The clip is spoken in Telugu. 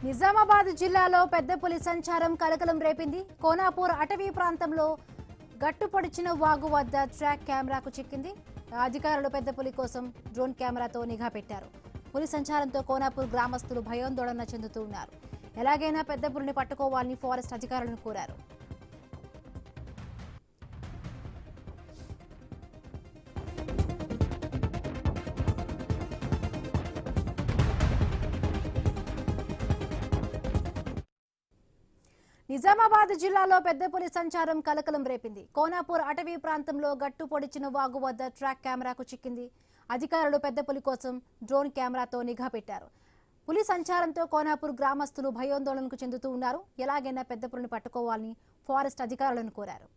నిజామాబాద్ జిల్లాలో పెద్ద పులి సంచారం కలకలం రేపింది. కోనాపూర్ అటవీ ప్రాంతంలో గట్టుపొడిచిన వాగు వద్ద ట్రాక్ కెమెరాకు చిక్కింది. అధికారులు పెద్ద పులి కోసం డ్రోన్ కెమెరాతో నిఘా పెట్టారు. పులి సంచారంతో కోనాపూర్ గ్రామస్తులు భయాందోళన చెందుతూ ఉన్నారు. ఎలాగైనా పెద్ద పులిని పట్టుకోవాలని ఫారెస్ట్ అధికారులను కోరారు. నిజామాబాద్ జిల్లాలో పెద్ద పులి సంచారం కలకలం రేపింది. కోనాపూర్ అటవీ ప్రాంతంలో గట్టు పొడిచిన వాగు వద్ద ట్రాక్ కెమెరాకు చిక్కింది. అధికారులు పెద్ద పులి కోసం డ్రోన్ కెమెరాతో నిఘా పెట్టారు. పులి సంచారంతో కోనాపూర్ గ్రామస్తులు భయాందోళనకు చెందుతూ ఉన్నారు. ఎలాగైనా పెద్ద పులిని పట్టుకోవాలని ఫారెస్ట్ అధికారులను కోరారు.